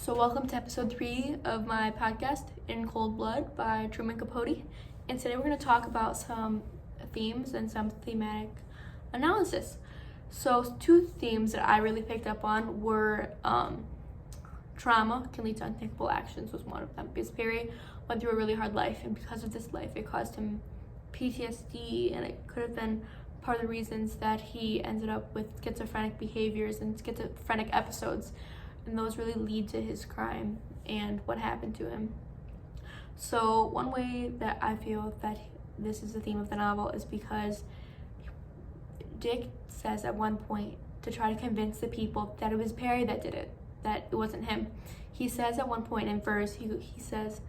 So welcome to episode 3 of my podcast, In Cold Blood by Truman, Capote. And today we're going to talk about some themes and some thematic analysis. So 2 themes that I really picked up on were trauma can lead to unthinkable actions was one of them, because Perry went through a really hard life, and because of this life it caused him PTSD, and it could have been part of the reasons that he ended up with schizophrenic behaviors and schizophrenic episodes, and those really lead to his crime and what happened to him. So one way that I feel that this is the theme of the novel is because Dick says at one point, to try to convince the people that it was Perry that did it, that it wasn't him. He says at one point in verse, he says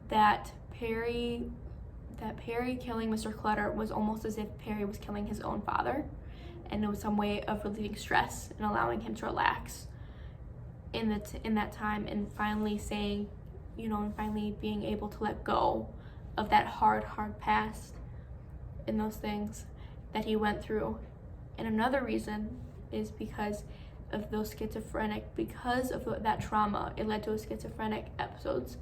that Perry killing Mr. Clutter was almost as if Perry was killing his own father, and it was some way of relieving stress and allowing him to relax in that time, and finally saying, and finally being able to let go of that hard past and those things that he went through. And another reason is because of that trauma, it led to those schizophrenic episodes.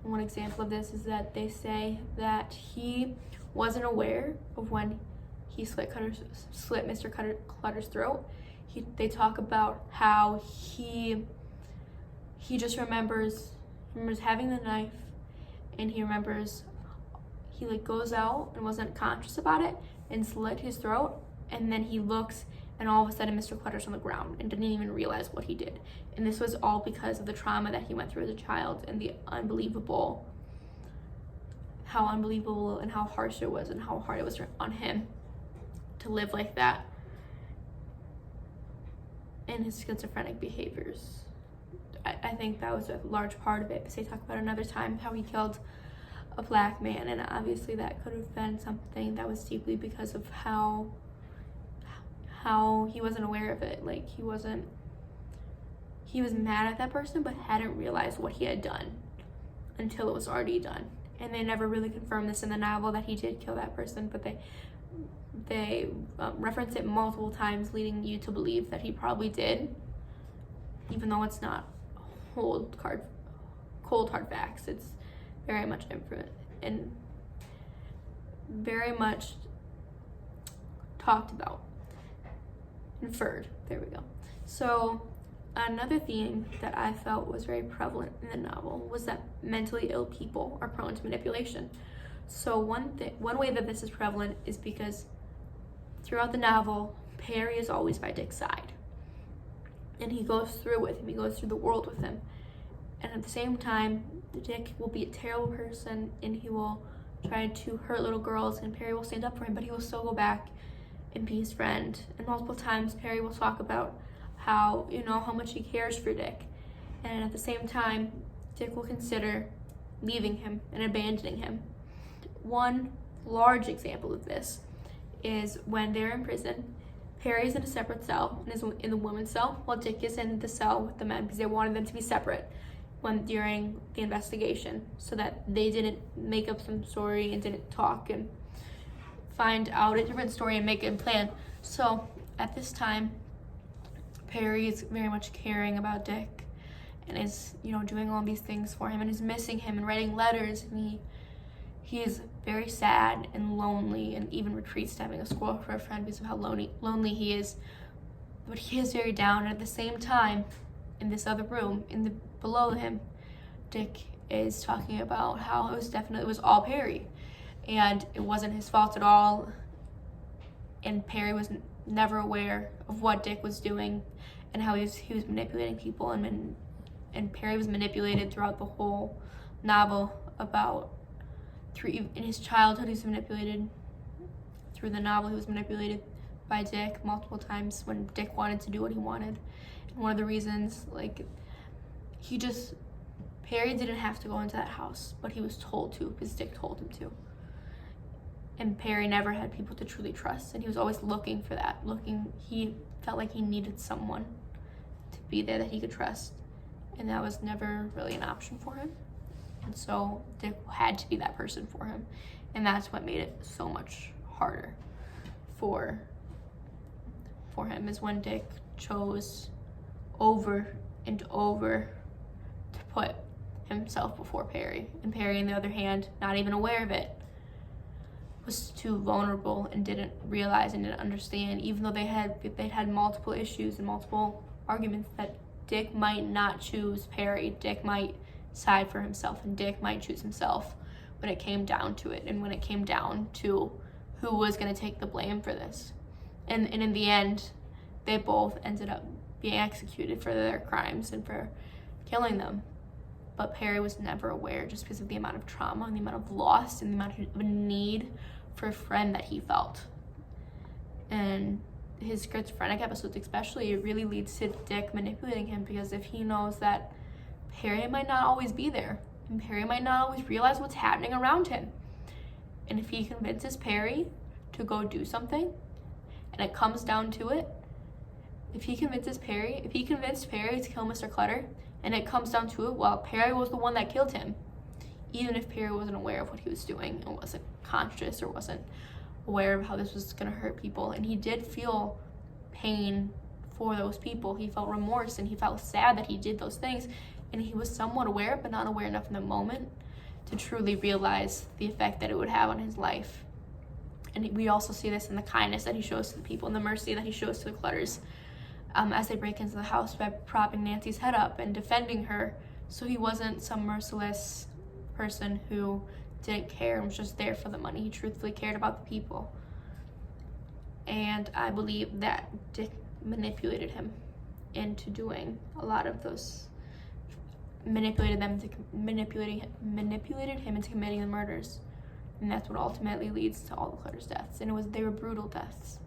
And one example of this is that they say that he wasn't aware of when he slit Mr. Clutter's throat. They talk about how he just remembers having the knife, and he remembers he goes out and wasn't conscious about it and slit his throat, and then he looks and all of a sudden Mr. Clutter's on the ground and didn't even realize what he did. And this was all because of the trauma that he went through as a child, and how unbelievable and how harsh it was, and how hard it was on him to live like that, and his schizophrenic behaviors. I think that was a large part of it, because they talk about another time how he killed a black man, and obviously that could have been something that was deeply because of how he wasn't aware of it. He was mad at that person but hadn't realized what he had done until it was already done. And they never really confirmed this in the novel that he did kill that person, but they reference it multiple times, leading you to believe that he probably did, even though it's not cold hard facts. It's very much inferred and very much talked about. Inferred. There we go. So another theme that I felt was very prevalent in the novel was that mentally ill people are prone to manipulation. So one way that this is prevalent is because throughout the novel, Perry is always by Dick's side, and he goes through with him. He goes through the world with him, and at the same time, Dick will be a terrible person, and he will try to hurt little girls, and Perry will stand up for him, but he will still go back and be his friend. And multiple times Perry will talk about how much he cares for Dick, and at the same time Dick will consider leaving him and abandoning him. One large example of this is when they're in prison. Perry's in a separate cell and is in the women's cell, while Dick is in the cell with the men, because they wanted them to be separate during the investigation, so that they didn't make up some story and didn't talk and find out a different story and make a plan. So at this time, Perry is very much caring about Dick, and is doing all these things for him, and is missing him and writing letters, and he is very sad and lonely, and even retreats to having a squirrel for a friend because of how lonely he is. But he is very down, and at the same time, in this other room, below him, Dick is talking about how it was all Perry, and it wasn't his fault at all, and Perry was never aware of what Dick was doing, and how he was manipulating people, and Perry was manipulated throughout the whole novel. In his childhood, he was manipulated. Through the novel, he was manipulated by Dick multiple times when Dick wanted to do what he wanted. And one of the reasons, Perry didn't have to go into that house, but he was told to because Dick told him to. And Perry never had people to truly trust, and he was always looking for that. He felt like he needed someone to be there that he could trust, and that was never really an option for him. And so Dick had to be that person for him, and that's what made it so much harder for him, is when Dick chose over and over to put himself before Perry. And Perry, on the other hand, not even aware of it, was too vulnerable and didn't realize and didn't understand, even though they'd had multiple issues and multiple arguments, that Dick might not choose Perry. Dick might side for himself, and Dick might choose himself when it came down to it, and when it came down to who was going to take the blame for this. And in the end, they both ended up being executed for their crimes and for killing them. But Perry was never aware, just because of the amount of trauma and the amount of loss and the amount of need for a friend that he felt. And his schizophrenic episodes especially, it really leads to Dick manipulating him, because if he knows that Perry might not always be there, and Perry might not always realize what's happening around him, and if he convinces Perry to go do something, and it comes down to it, if he convinced Perry to kill Mr. Clutter, and it comes down to it, well, Perry was the one that killed him, even if Perry wasn't aware of what he was doing and wasn't conscious or wasn't aware of how this was going to hurt people. And he did feel pain for those people. He felt remorse, and he felt sad that he did those things, and he was somewhat aware, but not aware enough in the moment to truly realize the effect that it would have on his life. And we also see this in the kindness that he shows to the people and the mercy that he shows to the Clutters, as they break into the house by propping Nancy's head up and defending her. So he wasn't some merciless person who didn't care and was just there for the money. He truthfully cared about the people. And I believe that Dick manipulated him into doing a lot of those, manipulated him into committing the murders. And that's what ultimately leads to all the Clutter's deaths. And they were brutal deaths.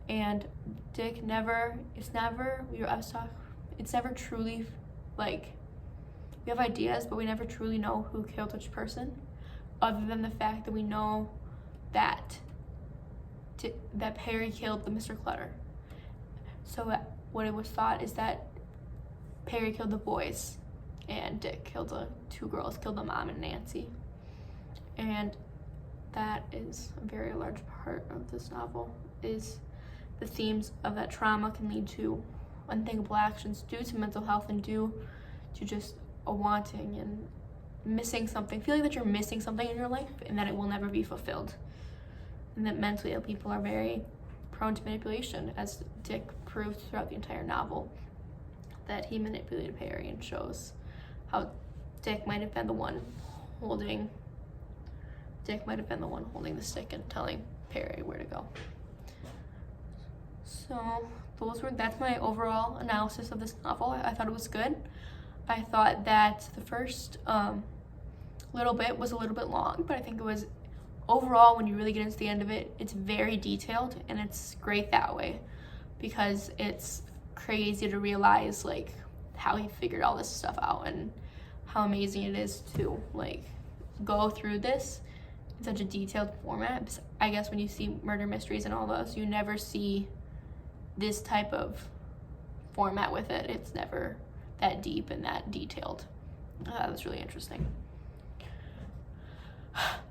And Dick it's never truly, like, we have ideas, but we never truly know who killed which person, other than the fact that we know that Perry killed the Mr. Clutter. So what it was thought is that Perry killed the boys, and Dick killed the two girls, killed the mom and Nancy. And that is a very large part of this novel, is the themes of that trauma can lead to unthinkable actions due to mental health and due to just a wanting and missing something, feeling that you're missing something in your life and that it will never be fulfilled. And that mentally ill people are very prone to manipulation, as Dick proves throughout the entire novel, that he manipulated Perry, and shows how Dick might have been the one holding the stick and telling Perry where to go. So that's my overall analysis of this novel. I thought it was good. I thought that the first little bit was a little bit long, but I think it was, overall, when you really get into the end of it, it's very detailed, and it's great that way, because it's crazy to realize, like, how he figured all this stuff out and how amazing it is to, like, go through this in such a detailed format. I guess when you see murder mysteries and all those, you never see this type of format with it. It's never that deep and that detailed. That's really interesting.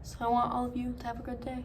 So I want all of you to have a good day.